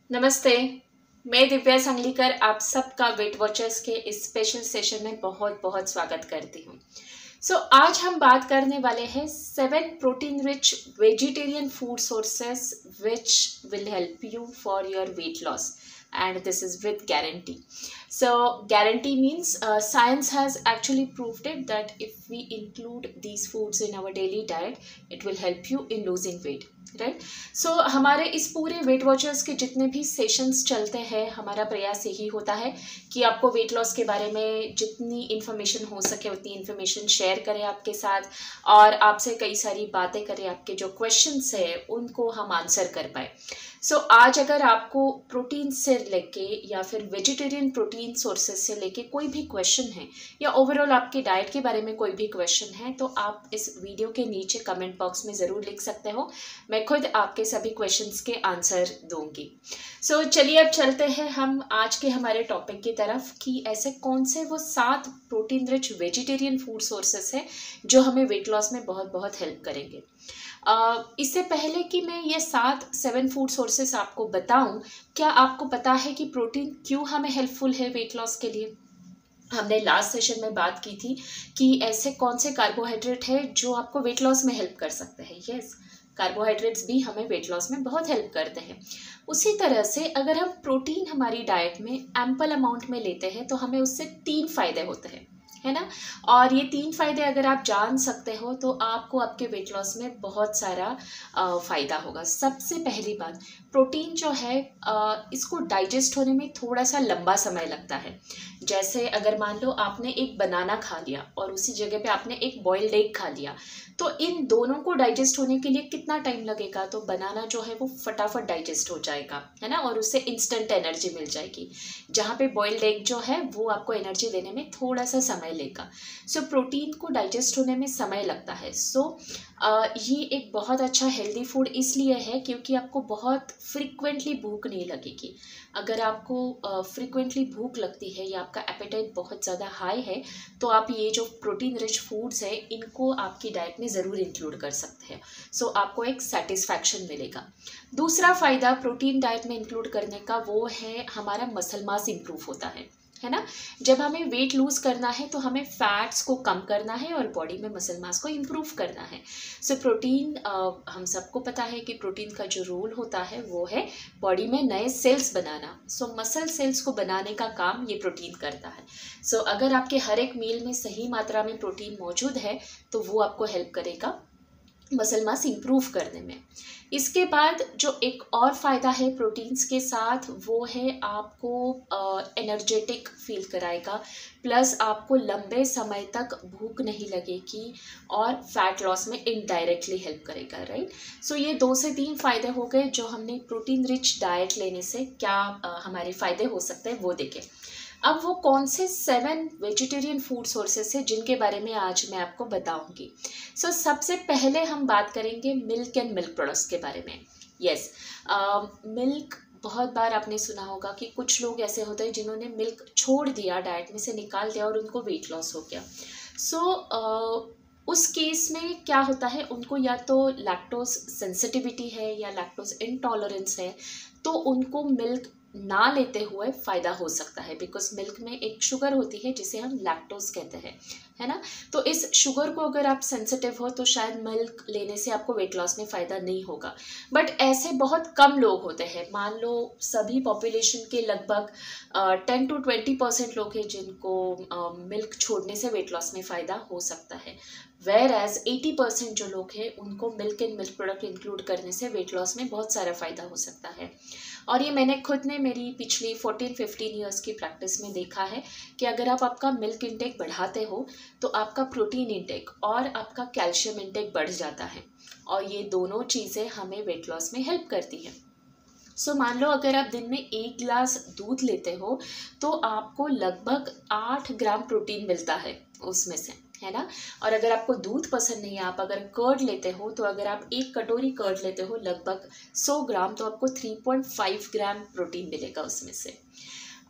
नमस्ते। मैं दिव्या संगलीकर आप सबका वेट वॉचर्स के इस स्पेशल सेशन में बहुत बहुत स्वागत करती हूँ। आज हम बात करने वाले हैं 7 protein rich vegetarian food sources which will help you for your weight loss and this is with guarantee. So guarantee means science has actually proved it that if we include these foods in our daily diet it will help you in losing weight, right. हमारे इस पूरे wait watchers के जितने भी sessions चलते हैं हमारा प्रयास यही होता है कि आपको वेट लॉस के बारे में जितनी इन्फॉर्मेशन हो सके उतनी इन्फॉर्मेशन शेयर करें आपके साथ और आपसे कई सारी बातें करें, आपके जो क्वेश्चंस है उनको हम आंसर कर पाए। आज अगर आपको प्रोटीन से लेके या फिर वेजिटेरियन प्रोटीन सोर्सेज से लेके कोई भी क्वेश्चन है या ओवरऑल आपके डाइट के बारे में कोई भी क्वेश्चन है तो आप इस वीडियो के नीचे कमेंट बॉक्स में ज़रूर लिख सकते हो। मैं खुद आपके सभी क्वेश्चंस के आंसर दूंगी। चलिए अब चलते हैं हम आज के हमारे टॉपिक की तरफ कि ऐसे कौन से वो 7 protein rich vegetarian food sources हैं जो हमें वेट लॉस में बहुत बहुत हेल्प करेंगे। इससे पहले कि मैं ये 7 फूड सोर्सेस आपको बताऊं, क्या आपको पता है कि प्रोटीन क्यों हमें हेल्पफुल है वेट लॉस के लिए? हमने लास्ट सेशन में बात की थी कि ऐसे कौन से कार्बोहाइड्रेट है जो आपको वेट लॉस में हेल्प कर सकते हैं। यस, कार्बोहाइड्रेट्स भी हमें वेट लॉस में बहुत हेल्प करते हैं। उसी तरह से अगर हम प्रोटीन हमारी डाइट में एम्पल अमाउंट में लेते हैं तो हमें उससे 3 फायदे होते हैं, है ना। और ये 3 फायदे अगर आप जान सकते हो तो आपको आपके वेट लॉस में बहुत सारा फ़ायदा होगा। सबसे पहली बात, प्रोटीन जो है इसको डाइजेस्ट होने में थोड़ा सा लंबा समय लगता है। जैसे अगर मान लो आपने एक बनाना खा लिया और उसी जगह पे आपने एक बॉइल्ड एग खा लिया तो इन दोनों को डाइजेस्ट होने के लिए कितना टाइम लगेगा? तो बनाना जो है वो फटाफट डाइजेस्ट हो जाएगा, है ना, और उससे इंस्टेंट एनर्जी मिल जाएगी, जहाँ पे बॉइल्ड एग जो है वो आपको एनर्जी देने में थोड़ा सा समय लेगा। प्रोटीन को डाइजेस्ट होने में समय लगता है। ये एक बहुत अच्छा हेल्दी फूड इसलिए है क्योंकि आपको बहुत फ्रिक्वेंटली भूख नहीं लगेगी। अगर आपको फ्रिक्वेंटली भूख लगती है या आपका एपेटाइट बहुत ज़्यादा हाई है तो आप ये जो प्रोटीन रिच फूड्स है इनको आपकी डाइट में ज़रूर इंक्लूड कर सकते हैं। आपको एक सेटिस्फैक्शन मिलेगा। दूसरा फ़ायदा प्रोटीन डाइट में इंक्लूड करने का वो है हमारा मसल मास इम्प्रूव होता है ना। जब हमें वेट लूज़ करना है तो हमें फैट्स को कम करना है और बॉडी में मसल मास को इम्प्रूव करना है। प्रोटीन हम सबको पता है कि प्रोटीन का जो रोल होता है वो है बॉडी में नए सेल्स बनाना। मसल सेल्स को बनाने का काम ये प्रोटीन करता है। अगर आपके हर एक मील में सही मात्रा में प्रोटीन मौजूद है तो वो आपको हेल्प करेगा मसल मास इम्प्रूव करने में। इसके बाद जो एक और फ़ायदा है प्रोटीन्स के साथ वो है आपको एनर्जेटिक फील कराएगा, प्लस आपको लंबे समय तक भूख नहीं लगेगी और फैट लॉस में इनडायरेक्टली हेल्प करेगा, राइट। ये 2 से 3 फ़ायदे हो गए जो हमने प्रोटीन रिच डाइट लेने से क्या हमारे फ़ायदे हो सकते हैं वो देखें। अब वो कौन से 7 वेजिटेरियन फूड सोर्सेस हैं जिनके बारे में आज मैं आपको बताऊंगी। सबसे पहले हम बात करेंगे मिल्क एंड मिल्क प्रोडक्ट्स के बारे में। यस, मिल्क बहुत बार आपने सुना होगा कि कुछ लोग ऐसे होते हैं जिन्होंने मिल्क छोड़ दिया, डाइट में से निकाल दिया और उनको वेट लॉस हो गया। उस केस में क्या होता है, उनको या तो लैक्टोज सेंसिटिविटी है या लैक्टोज इंटॉलरेंस है, तो उनको मिल्क ना लेते हुए फ़ायदा हो सकता है। बिकॉज मिल्क में एक शुगर होती है जिसे हम लैक्टोज कहते हैं, है ना। तो इस शुगर को अगर आप सेंसिटिव हो तो शायद मिल्क लेने से आपको वेट लॉस में फ़ायदा नहीं होगा। बट ऐसे बहुत कम लोग होते हैं, मान लो सभी पॉपुलेशन के लगभग 10 to 20% लोग हैं जिनको मिल्क छोड़ने से वेट लॉस में फ़ायदा हो सकता है। वेयर एज 80% जो लोग हैं उनको milk and milk product include करने से वेट लॉस में बहुत सारा फ़ायदा हो सकता है। और ये मैंने खुद ने मेरी पिछली 14-15 ईयर्स की प्रैक्टिस में देखा है कि अगर आप आपका मिल्क इंटेक बढ़ाते हो तो आपका प्रोटीन इंटेक और आपका कैल्शियम इंटेक बढ़ जाता है और ये दोनों चीज़ें हमें वेट लॉस में हेल्प करती हैं। मान लो अगर आप दिन में 1 गिलास दूध लेते हो तो आपको लगभग 8 ग्राम प्रोटीन मिलता है उसमें से, है ना। और अगर आपको दूध पसंद नहीं है, आप अगर कर्ड लेते हो तो अगर आप 1 कटोरी कर्ड लेते हो लगभग 100 ग्राम तो आपको 3.5 ग्राम प्रोटीन मिलेगा उसमें से।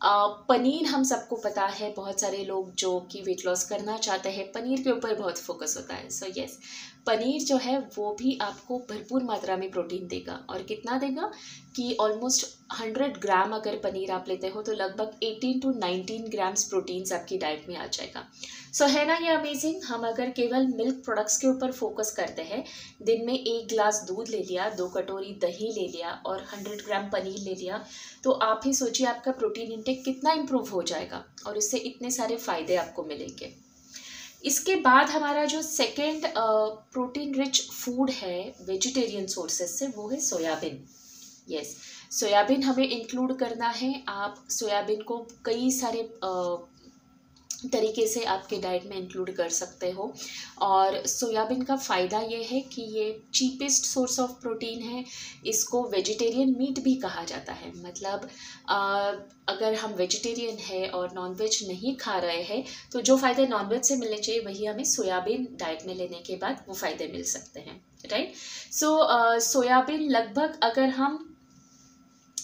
पनीर हम सबको पता है, बहुत सारे लोग जो कि वेट लॉस करना चाहते हैं पनीर के ऊपर बहुत फोकस होता है। यस, पनीर जो है वो भी आपको भरपूर मात्रा में प्रोटीन देगा। और कितना देगा कि ऑलमोस्ट 100 ग्राम अगर पनीर आप लेते हो तो लगभग 18 to 19 ग्राम्स प्रोटीन्स आपकी डाइट में आ जाएगा। सो है ना ये अमेजिंग। हम अगर केवल मिल्क प्रोडक्ट्स के ऊपर फोकस करते हैं, दिन में 1 गिलास दूध ले लिया, 2 कटोरी दही ले लिया और 100 ग्राम पनीर ले लिया, तो आप ही सोचिए आपका प्रोटीन इंटेक कितना इम्प्रूव हो जाएगा और इससे इतने सारे फ़ायदे आपको मिलेंगे। इसके बाद हमारा जो सेकेंड प्रोटीन रिच फूड है वेजिटेरियन सोर्सेज से, वो है सोयाबीन। यस, सोयाबीन हमें इंक्लूड करना है। आप सोयाबीन को कई सारे तरीके से आपके डाइट में इंक्लूड कर सकते हो। और सोयाबीन का फ़ायदा ये है कि ये चीपेस्ट सोर्स ऑफ प्रोटीन है। इसको वेजिटेरियन मीट भी कहा जाता है। मतलब अगर हम वेजिटेरियन है और नॉनवेज नहीं खा रहे हैं तो जो फ़ायदे नॉनवेज से मिलने चाहिए वही हमें सोयाबीन डाइट में लेने के बाद वो फ़ायदे मिल सकते हैं, राइट। सो सोयाबीन लगभग अगर हम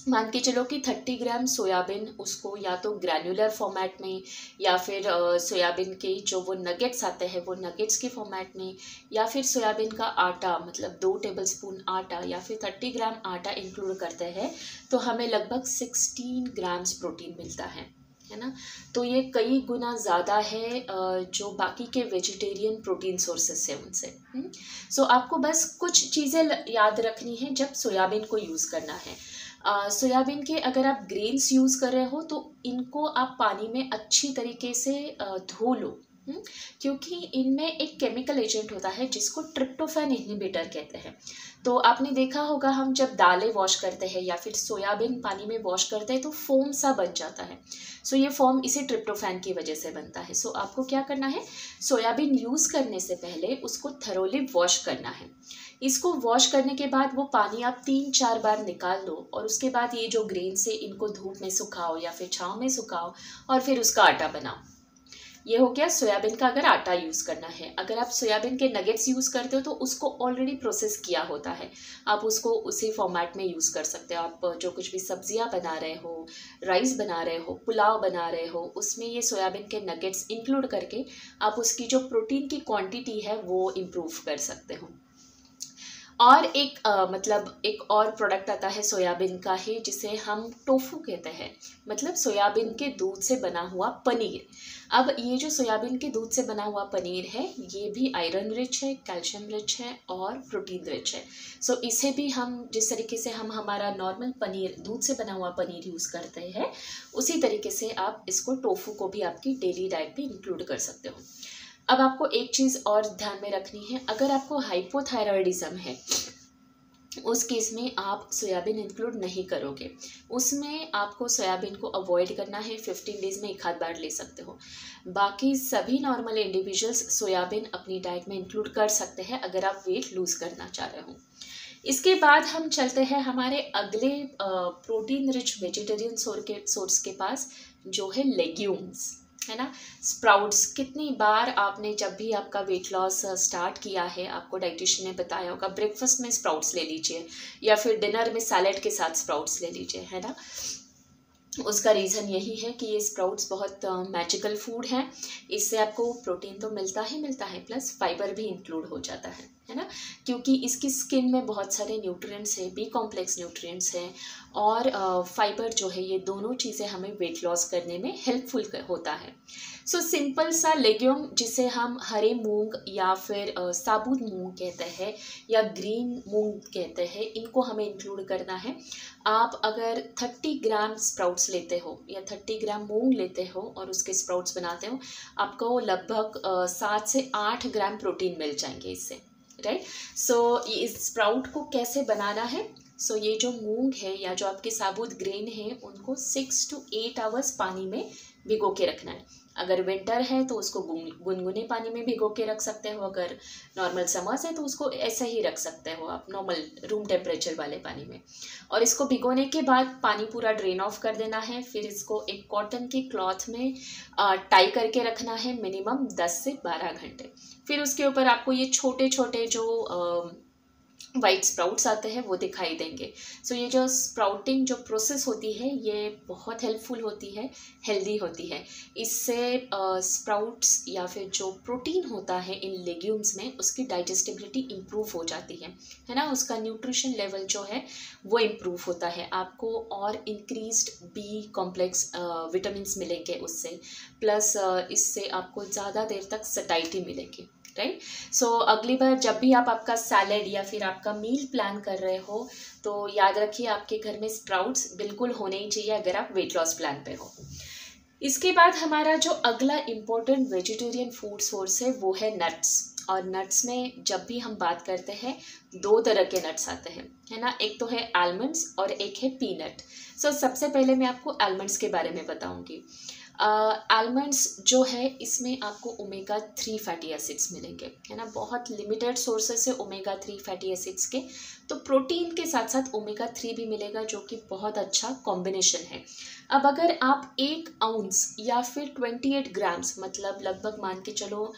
मान के चलो कि 30 ग्राम सोयाबीन, उसको या तो ग्रैन्युलर फॉर्मेट में या फिर सोयाबीन के जो वो नगेट्स आते हैं वो नगेट्स के फॉर्मेट में, या फिर सोयाबीन का आटा मतलब 2 टेबलस्पून आटा या फिर 30 ग्राम आटा इंक्लूड करते हैं तो हमें लगभग 16 ग्राम्स प्रोटीन मिलता है ना। तो ये कई गुना ज़्यादा है जो बाकी के वेजिटेरियन प्रोटीन सोर्सेस है उनसे। सो आपको बस कुछ चीज़ें याद रखनी है जब सोयाबीन को यूज़ करना है। सोयाबीन के अगर आप ग्रेन्स यूज़ कर रहे हो तो इनको आप पानी में अच्छी तरीके से धो लो, क्योंकि इनमें एक केमिकल एजेंट होता है जिसको ट्रिप्टोफैन इनहिबिटर कहते हैं। तो आपने देखा होगा हम जब दालें वॉश करते हैं या फिर सोयाबीन पानी में वॉश करते हैं तो फोम सा बन जाता है। सो ये फोम इसी ट्रिप्टोफैन की वजह से बनता है। सो आपको क्या करना है, सोयाबीन यूज़ करने से पहले उसको थरोली वॉश करना है। इसको वॉश करने के बाद वो पानी आप 3-4 बार निकाल दो और उसके बाद ये जो ग्रेन्स है इनको धूप में सुखाओ या फिर छाँव में सुखाओ और फिर उसका आटा बनाओ। ये हो गया सोयाबीन का अगर आटा यूज़ करना है। अगर आप सोयाबीन के नगेट्स यूज़ करते हो तो उसको ऑलरेडी प्रोसेस किया होता है, आप उसको उसी फॉर्मेट में यूज़ कर सकते हो। आप जो कुछ भी सब्जियां बना रहे हो, राइस बना रहे हो, पुलाव बना रहे हो, उसमें ये सोयाबीन के नगेट्स इंक्लूड करके आप उसकी जो प्रोटीन की क्वांटिटी है वो इम्प्रूव कर सकते हो। और एक मतलब एक और प्रोडक्ट आता है सोयाबीन का ही जिसे हम टोफू कहते हैं, मतलब सोयाबीन के दूध से बना हुआ पनीर। अब ये जो सोयाबीन के दूध से बना हुआ पनीर है ये भी आयरन रिच है, कैल्शियम रिच है और प्रोटीन रिच है। सो इसे भी हम जिस तरीके से हम हमारा नॉर्मल पनीर दूध से बना हुआ पनीर यूज़ करते हैं उसी तरीके से आप इसको टोफू को भी आपकी डेली डाइट में इंक्लूड कर सकते हो। अब आपको एक चीज़ और ध्यान में रखनी है, अगर आपको हाइपोथायरॉयडिज्म है उस केस में आप सोयाबीन इंक्लूड नहीं करोगे। उसमें आपको सोयाबीन को अवॉइड करना है, 15 डेज़ में 1 आध बार ले सकते हो। बाकी सभी नॉर्मल इंडिविजुअल्स सोयाबीन अपनी डाइट में इंक्लूड कर सकते हैं अगर आप वेट लूज़ करना चाह रहे हो। इसके बाद हम चलते हैं हमारे अगले प्रोटीन रिच वेजिटेरियन सोर्स के पास, जो है लेग्यूम्स, है ना। स्प्राउट्स, कितनी बार आपने जब भी आपका वेट लॉस स्टार्ट किया है आपको डाइटिशियन ने बताया होगा ब्रेकफास्ट में स्प्राउट्स ले लीजिए या फिर डिनर में सैलेड के साथ स्प्राउट्स ले लीजिए, है ना। उसका रीज़न यही है कि ये स्प्राउट्स बहुत मैजिकल फूड है। इससे आपको प्रोटीन तो मिलता ही मिलता है प्लस फाइबर भी इंक्लूड हो जाता है ना, क्योंकि इसकी स्किन में बहुत सारे न्यूट्रिएंट्स हैं, बी कॉम्प्लेक्स न्यूट्रिएंट्स हैं और फाइबर जो है ये दोनों चीज़ें हमें वेट लॉस करने में हेल्पफुल होता है। सो सिंपल सा लेग्यूम जिसे हम हरे मूंग या फिर साबुत मूंग कहते हैं या ग्रीन मूंग कहते हैं, इनको हमें इंक्लूड करना है। आप अगर 30 ग्राम स्प्राउट्स लेते हो या 30 ग्राम मूंग लेते हो और उसके स्प्राउट्स बनाते हो, आपको लगभग 7 से 8 ग्राम प्रोटीन मिल जाएंगे इससे, राइट। सो इस स्प्राउट को कैसे बनाना है, सो ये जो मूंग है या जो आपके साबुत ग्रेन है उनको 6 to 8 आवर्स पानी में भिगो के रखना है। अगर विंटर है तो उसको गुनगुने पानी में भिगो के रख सकते हो, अगर नॉर्मल समर्स है तो उसको ऐसे ही रख सकते हो आप नॉर्मल रूम टेम्परेचर वाले पानी में। और इसको भिगोने के बाद पानी पूरा ड्रेन ऑफ कर देना है। फिर इसको एक कॉटन के क्लॉथ में टाई करके रखना है मिनिमम 10 से 12 घंटे। फिर उसके ऊपर आपको ये छोटे छोटे जो वाइट स्प्राउट्स आते हैं वो दिखाई देंगे। सो ये जो स्प्राउटिंग जो प्रोसेस होती है ये बहुत हेल्पफुल होती है, हेल्दी होती है। इससे स्प्राउट्स या फिर जो प्रोटीन होता है इन लेग्यूम्स में उसकी डाइजेस्टिबिलिटी इम्प्रूव हो जाती है ना, उसका न्यूट्रिशन लेवल जो है वो इम्प्रूव होता है। आपको और इंक्रीज्ड बी कॉम्प्लेक्स विटामिन्स मिलेंगे उससे, प्लस इससे आपको ज़्यादा देर तक सटाइटी मिलेगी, राइट। सो अगली बार जब भी आप आपका सैलेड या फिर आपका मील प्लान कर रहे हो तो याद रखिए आपके घर में स्प्राउट्स बिल्कुल होने ही चाहिए अगर आप वेट लॉस प्लान पे हो। इसके बाद हमारा जो अगला इम्पोर्टेंट वेजिटेरियन फूड सोर्स है वो है नट्स। और नट्स में जब भी हम बात करते हैं दो तरह के नट्स आते हैं, है ना, एक तो है आलमंड्स और एक है पीनट। सो सबसे पहले मैं आपको आलमंड्स के बारे में बताऊंगी। आलमंड्स जो है इसमें आपको ओमेगा 3 फैटी एसिड्स मिलेंगे, है ना, बहुत लिमिटेड सोर्सेस है ओमेगा 3 फैटी एसिड्स के। तो प्रोटीन के साथ साथ ओमेगा 3 भी मिलेगा जो कि बहुत अच्छा कॉम्बिनेशन है। अब अगर आप 1 आउंस या फिर 28 ग्राम्स मतलब लगभग मान के चलो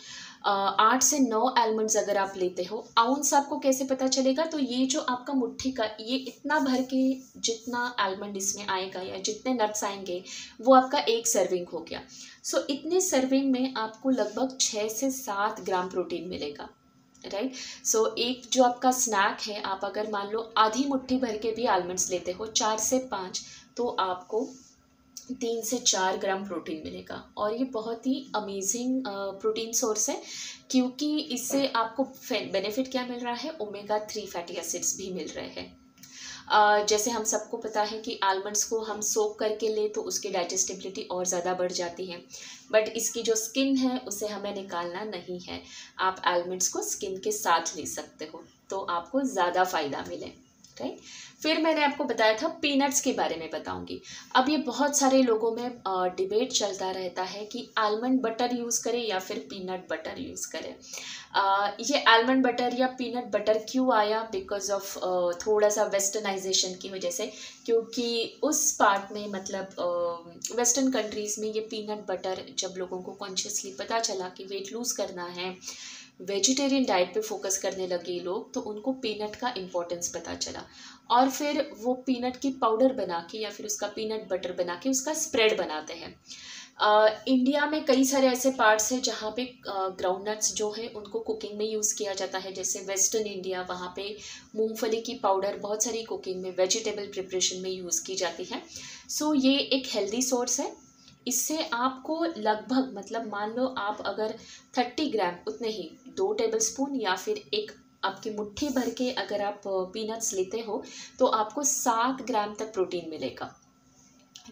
8 से 9 आलमंड्स अगर आप लेते हो, आउंस आपको कैसे पता चलेगा, तो ये जो आपका मुट्ठी का ये इतना भर के जितना आलमंड इसमें आएगा या जितने नट्स आएंगे वो आपका 1 सर्विंग हो गया। सो इतने सर्विंग में आपको लगभग 6 से 7 ग्राम प्रोटीन मिलेगा, राइट। सो एक जो आपका स्नैक है, आप अगर मान लो आधी मुट्ठी भर के भी आलमंड्स लेते हो 4 से 5, तो आपको 3 से 4 ग्राम प्रोटीन मिलेगा। और ये बहुत ही अमेजिंग प्रोटीन सोर्स है क्योंकि इससे आपको बेनिफिट क्या मिल रहा है, ओमेगा 3 फैटी एसिड्स भी मिल रहे हैं। जैसे हम सबको पता है कि आलमंड्स को हम सोक करके ले तो उसकी डाइजेस्टिबिलिटी और ज़्यादा बढ़ जाती है, बट इसकी जो स्किन है उसे हमें निकालना नहीं है। आप आलमंड्स को स्किन के साथ ले सकते हो तो आपको ज़्यादा फ़ायदा मिले, राइट। फिर मैंने आपको बताया था पीनट्स के बारे में बताऊंगी। अब ये बहुत सारे लोगों में डिबेट चलता रहता है कि आलमंड बटर यूज़ करें या फिर पीनट बटर यूज़ करें। ये आलमंड बटर या पीनट बटर क्यों आया, बिकॉज ऑफ थोड़ा सा वेस्टर्नाइजेशन की वजह से, क्योंकि उस पार्ट में मतलब वेस्टर्न कंट्रीज़ में ये पीनट बटर जब लोगों को कॉन्शियसली पता चला कि वेट लूज़ करना है, वेजिटेरियन डाइट पे फोकस करने लगे लोग, तो उनको पीनट का इम्पोर्टेंस पता चला और फिर वो पीनट की पाउडर बना के या फिर उसका पीनट बटर बना के उसका स्प्रेड बनाते हैं। इंडिया में कई सारे ऐसे पार्ट्स हैं जहाँ पे ग्राउंडनट्स जो है उनको कुकिंग में यूज़ किया जाता है। जैसे वेस्टर्न इंडिया, वहाँ पे मूंगफली की पाउडर बहुत सारी कुकिंग में, वेजिटेबल प्रिपरेशन में यूज़ की जाती है। सो ये एक हेल्दी सोर्स है। इससे आपको लगभग मतलब मान लो आप अगर 30 ग्राम उतने ही 2 टेबलस्पून या फिर एक आपकी मुट्ठी भर के अगर आप पीनट्स लेते हो तो आपको 7 ग्राम तक प्रोटीन मिलेगा,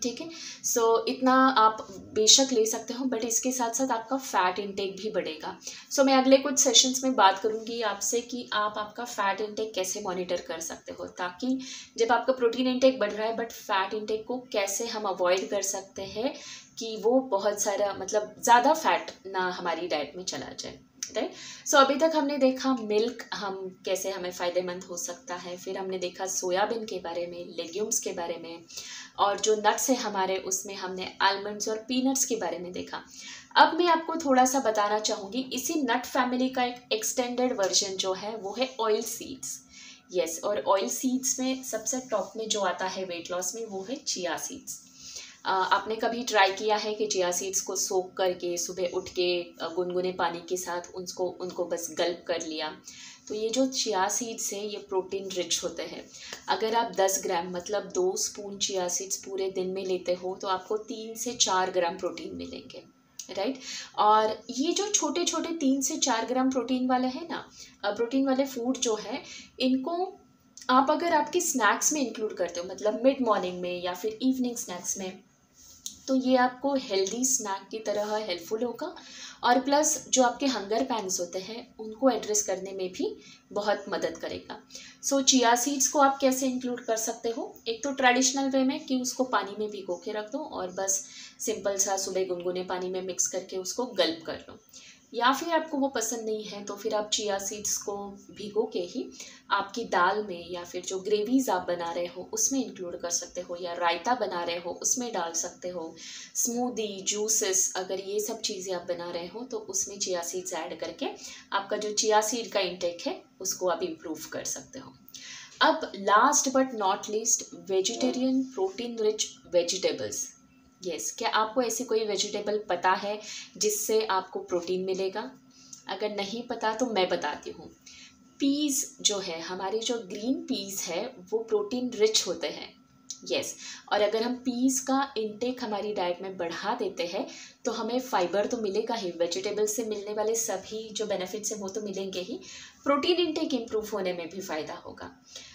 ठीक है। सो इतना आप बेशक ले सकते हो, बट इसके साथ साथ आपका फ़ैट इंटेक भी बढ़ेगा। सो मैं अगले कुछ सेशंस में बात करूँगी आपसे कि आप आपका फ़ैट इंटेक कैसे मॉनिटर कर सकते हो, ताकि जब आपका प्रोटीन इंटेक बढ़ रहा है बट फ़ैट इंटेक को कैसे हम अवॉइड कर सकते हैं कि वो बहुत सारा मतलब ज़्यादा फैट ना हमारी डाइट में चला जाए, राइट। सो अभी तक हमने देखा मिल्क हम कैसे हमें फ़ायदेमंद हो सकता है, फिर हमने देखा सोयाबीन के बारे में, लेग्यूम्स के बारे में, और जो नट्स है हमारे उसमें हमने आलमंड्स और पीनट्स के बारे में देखा। अब मैं आपको थोड़ा सा बताना चाहूँगी इसी नट फैमिली का एक एक्सटेंडेड वर्जन जो है वो है ऑयल सीड्स। यस, और ऑयल सीड्स में सबसे टॉप में जो आता है वेट लॉस में वो है चिया सीड्स। आपने कभी ट्राई किया है कि चिया सीड्स को सोक करके सुबह उठ के गुनगुने पानी के साथ उनको बस गल्प कर लिया? तो ये जो चिया सीड्स है ये प्रोटीन रिच होते हैं। अगर आप 10 ग्राम मतलब 2 स्पून चिया सीड्स पूरे दिन में लेते हो तो आपको 3 से 4 ग्राम प्रोटीन मिलेंगे, राइट। और ये जो छोटे छोटे 3 से 4 ग्राम प्रोटीन वाले हैं ना, प्रोटीन वाले फूड जो है, इनको आप अगर आपके स्नैक्स में इंक्लूड करते हो मतलब मिड मॉर्निंग में या फिर इवनिंग स्नैक्स में, तो ये आपको हेल्दी स्नैक की तरह हेल्पफुल होगा। और प्लस जो आपके हंगर पैंस होते हैं उनको एड्रेस करने में भी बहुत मदद करेगा। सो चिया सीड्स को आप कैसे इंक्लूड कर सकते हो, एक तो ट्रेडिशनल वे में कि उसको पानी में भिगो के रख दो और बस सिंपल सा सुबह गुनगुने पानी में मिक्स करके उसको गल्प कर लो, या फिर आपको वो पसंद नहीं है तो फिर आप चिया सीड्स को भिगो के ही आपकी दाल में या फिर जो ग्रेवीज आप बना रहे हो उसमें इंक्लूड कर सकते हो, या रायता बना रहे हो उसमें डाल सकते हो, स्मूदी, जूसेस, अगर ये सब चीज़ें आप बना रहे हो तो उसमें चिया सीड्स ऐड करके आपका जो चिया सीड का इंटेक है उसको आप इम्प्रूव कर सकते हो। अब last but not least, vegetarian protein rich vegetables. Yes, क्या आपको ऐसी कोई वेजिटेबल पता है जिससे आपको प्रोटीन मिलेगा? अगर नहीं पता तो मैं बताती हूँ। पीस जो है, हमारी जो ग्रीन पीस है वो प्रोटीन रिच होते हैं। यस, और अगर हम पीस का इंटेक हमारी डाइट में बढ़ा देते हैं तो हमें फाइबर तो मिलेगा ही, वेजिटेबल से मिलने वाले सभी जो बेनिफिट्स हैं वो तो मिलेंगे ही, प्रोटीन इंटेक इम्प्रूव होने में भी फ़ायदा होगा।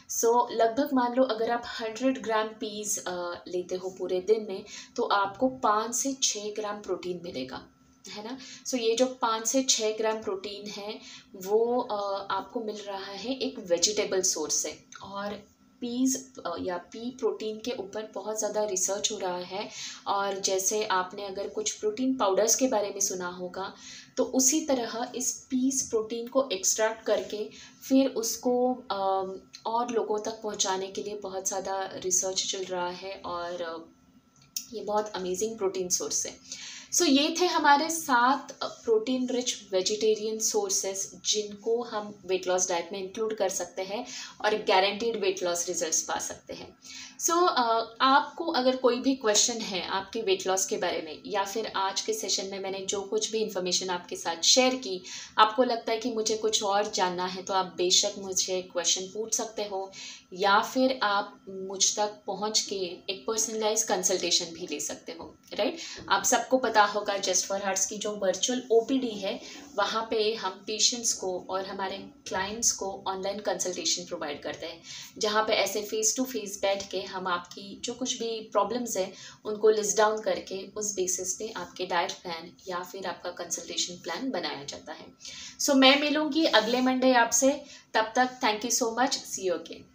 सो लगभग मान लो अगर आप 100 ग्राम पीस लेते हो पूरे दिन में तो आपको 5 से 6 ग्राम प्रोटीन मिलेगा, है ना। सो ये जो 5 से 6 ग्राम प्रोटीन है वो आपको मिल रहा है एक वेजिटेबल सोर्स से। और पीज़ या पी प्रोटीन के ऊपर बहुत ज़्यादा रिसर्च हो रहा है, और जैसे आपने अगर कुछ प्रोटीन पाउडर्स के बारे में सुना होगा तो उसी तरह इस पीस प्रोटीन को एक्सट्रैक्ट करके फिर उसको और लोगों तक पहुंचाने के लिए बहुत ज़्यादा रिसर्च चल रहा है, और ये बहुत अमेजिंग प्रोटीन सोर्स है। सो ये थे हमारे 7 प्रोटीन रिच वेजिटेरियन सोर्सेस जिनको हम वेट लॉस डाइट में इंक्लूड कर सकते हैं और गारंटीड वेट लॉस रिजल्ट्स पा सकते हैं। सो आपको अगर कोई भी क्वेश्चन है आपके वेट लॉस के बारे में, या फिर आज के सेशन में मैंने जो कुछ भी इन्फॉर्मेशन आपके साथ शेयर की, आपको लगता है कि मुझे कुछ और जानना है तो आप बेशक मुझे क्वेश्चन पूछ सकते हो, या फिर आप मुझ तक पहुंच के एक पर्सनलाइज कंसल्टेशन भी ले सकते हो, राइट। आप सबको पता होगा जस्ट फॉर हार्ट्स की जो वर्चुअल ओपीडी है वहाँ पे हम पेशेंट्स को और हमारे क्लाइंट्स को ऑनलाइन कंसल्टेशन प्रोवाइड करते हैं, जहाँ पे ऐसे फेस टू फेस बैठ के हम आपकी जो कुछ भी प्रॉब्लम्स हैं उनको लिस्ट डाउन करके उस बेसिस पे आपके डाइट प्लान या फिर आपका कंसल्टेशन प्लान बनाया जाता है। सो मैं मिलूँगी अगले मंडे आपसे, तब तक thank you so much, see you again.